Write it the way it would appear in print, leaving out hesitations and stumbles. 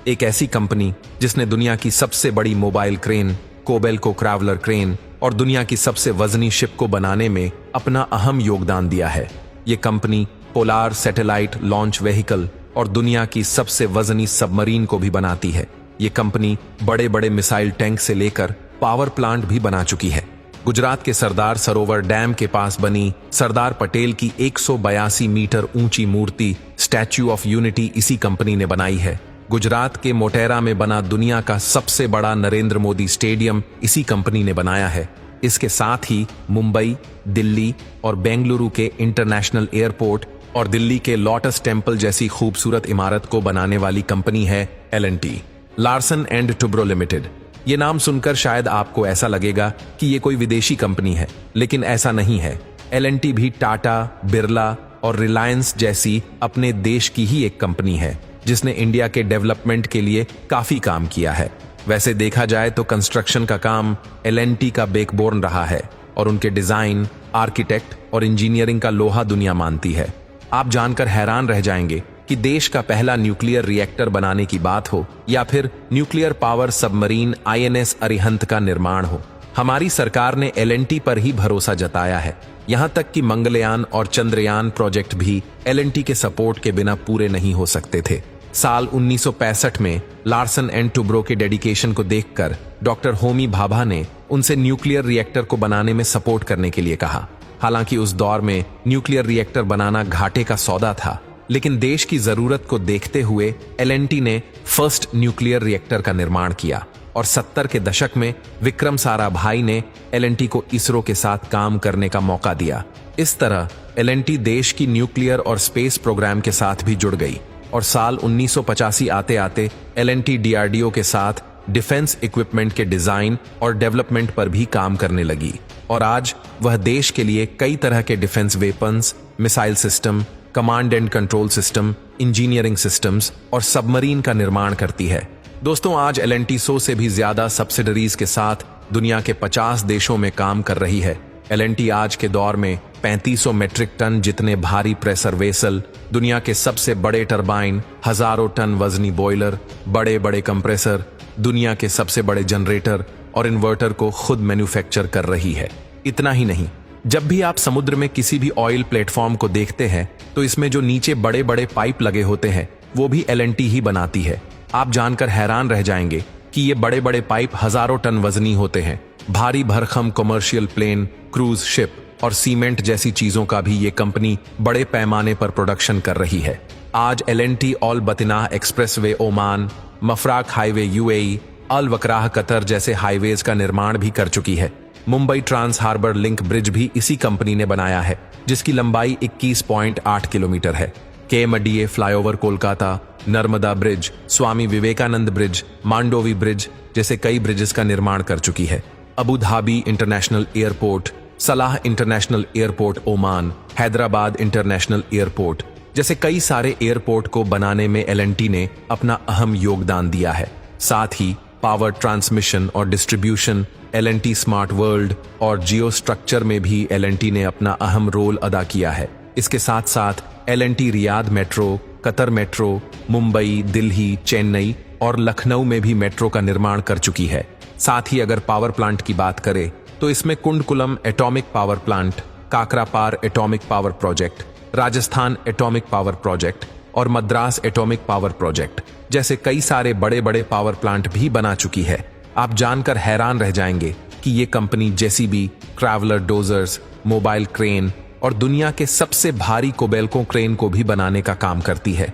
एक ऐसी कंपनी जिसने दुनिया की सबसे बड़ी मोबाइल क्रेन कोबेल्को क्रावलर क्रेन और दुनिया की सबसे वजनी शिप को बनाने में अपना अहम योगदान दिया है। ये company polar satellite launch vehicle और दुनिया की सबसे वजनी सबमरीन को भी बनाती है। ये कंपनी बड़े बड़े मिसाइल टैंक से लेकर पावर प्लांट भी बना चुकी है। गुजरात के सरदार सरोवर डैम के पास बनी सरदार पटेल की 182 मीटर ऊंची मूर्ति स्टैच्यू ऑफ यूनिटी इसी कंपनी ने बनाई है। गुजरात के मोटेरा में बना दुनिया का सबसे बड़ा नरेंद्र मोदी स्टेडियम इसी कंपनी ने बनाया है। इसके साथ ही मुंबई, दिल्ली और बेंगलुरु के इंटरनेशनल एयरपोर्ट और दिल्ली के लोटस टेम्पल जैसी खूबसूरत इमारत को बनाने वाली कंपनी है L&T, Larsen and Toubro limited. ये नाम सुनकर शायद आपको ऐसा लगेगा कि ये कोई विदेशी कंपनी है, लेकिन ऐसा नहीं है। L&T भी टाटा, बिरला और रिलायंस जैसी अपने देश की ही एक कंपनी है जिसने इंडिया के डेवलपमेंट के लिए काफी काम किया है। वैसे देखा जाए तो कंस्ट्रक्शन का काम L&T का बैकबोन रहा है और उनके डिजाइन, आर्किटेक्ट और इंजीनियरिंग का लोहा दुनिया मानती है। आप जानकर हैरान रह जाएंगे कि देश का पहला न्यूक्लियर रिएक्टर बनाने की बात हो या फिर nuclear power submarine INS Arihant का निर्माण हो, हमारी सरकार ने L&T पर ही भरोसा जताया है। यहां तक कि मंगलयान और चंद्रयान प्रोजेक्ट भी L&T के सपोर्ट के बिना पूरे नहीं हो सकते थे। साल 1965 में लार्सन एंड टुब्रो के डेडिकेशन को देखकर डॉक्टर होमी भाभा ने उनसे न्यूक्लियर रिएक्टर को बनाने में सपोर्ट करने के लिए कहा। हालांकि उस दौर में न्यूक्लियर रिएक्टर बनाना घाटे का सौदा था, लेकिन देश की जरूरत को देखते हुए L&T ने फर्स्ट न्यूक्लियर रिएक्टर का निर्माण किया और 70 के दशक में विक्रम साराभाई ने L&T को इसरो के साथ काम करने का मौका दिया। इस तरह L&T देश की न्यूक्लियर और स्पेस प्रोग्राम के साथ भी जुड़ गई और साल 1985 आते आते L&T DRDO के साथ डिफेंस इक्विपमेंट के डिजाइन और डेवलपमेंट पर भी काम करने लगी और आज वह देश के लिए कई तरह के defence weapons, missile system, command and control system, engineering systems और सबमरीन का निर्माण करती है। दोस्तों, आज L&T 100 से भी ज्यादा सब्सिडरीज के साथ दुनिया के 50 देशों में काम कर रही है। L&T आज के दौर में 3500 मेट्रिक टन जितने भारी प्रेशर वेसल, दुनिया के सबसे बड़े टरबाइन, हजारों टन वजनी बॉयलर, बड़े बड़े कंप्रेसर, दुनिया के सबसे बड़े जनरेटर और इन्वर्टर को खुद मैन्युफैक्चर कर रही है। इतना ही नहीं, जब भी आप समुद्र में किसी भी ऑयल प्लेटफॉर्म को देखते हैं तो इसमें जो नीचे बड़े बड़े पाइप लगे होते हैं वो भी L&T ही बनाती है। आप जानकर हैरान रह जाएंगे कि ये बड़े बड़े पाइप हजारों टन वजनी होते हैं। भारी भरखम कमर्शियल प्लेन, क्रूज शिप और सीमेंट जैसी चीजों का भी ये कंपनी बड़े पैमाने पर प्रोडक्शन कर रही है। आज L&T Al Batinah expressway Oman, Mafraq highway UAE, Al Wakrah Qatar जैसे हाईवेज का निर्माण भी कर चुकी है। Mumbai trans harbour link bridge भी इसी कंपनी ने बनाया है, जिसकी लंबाई 21.8 किलोमीटर है। KMDA flyover Kolkata, Narmada bridge, Swami Vivekananda bridge, Mandovi bridge जैसे कई ब्रिजेस का निर्माण कर चुकी है। Abu Dhabi international airport, Salalah international airport Oman, Hyderabad international airport जैसे कई सारे एयरपोर्ट को बनाने में L&T ने अपना अहम योगदान दिया है। साथ ही पावर ट्रांसमिशन और डिस्ट्रीब्यूशन, L&T स्मार्ट वर्ल्ड और जियो स्ट्रक्चर में भी L&T ने अपना अहम रोल अदा किया है। इसके साथ साथ L&T Riyadh metro, Qatar metro, Mumbai, Delhi, Chennai और लखनऊ में भी मेट्रो का निर्माण कर चुकी है। साथ ही अगर पावर प्लांट की बात करें तो इसमें Kudankulam atomic power plant, Kakrapar atomic power project, Rajasthan atomic power project और मद्रास एटॉमिक पावर प्रोजेक्ट जैसे कई सारे बड़े बड़े पावर प्लांट भी बना चुकी है। आप जानकर हैरान रह जाएंगे कि ये company JCB, crawler dozers, mobile crane और दुनिया के सबसे भारी कोबेल्को क्रेन को भी बनाने का काम करती है।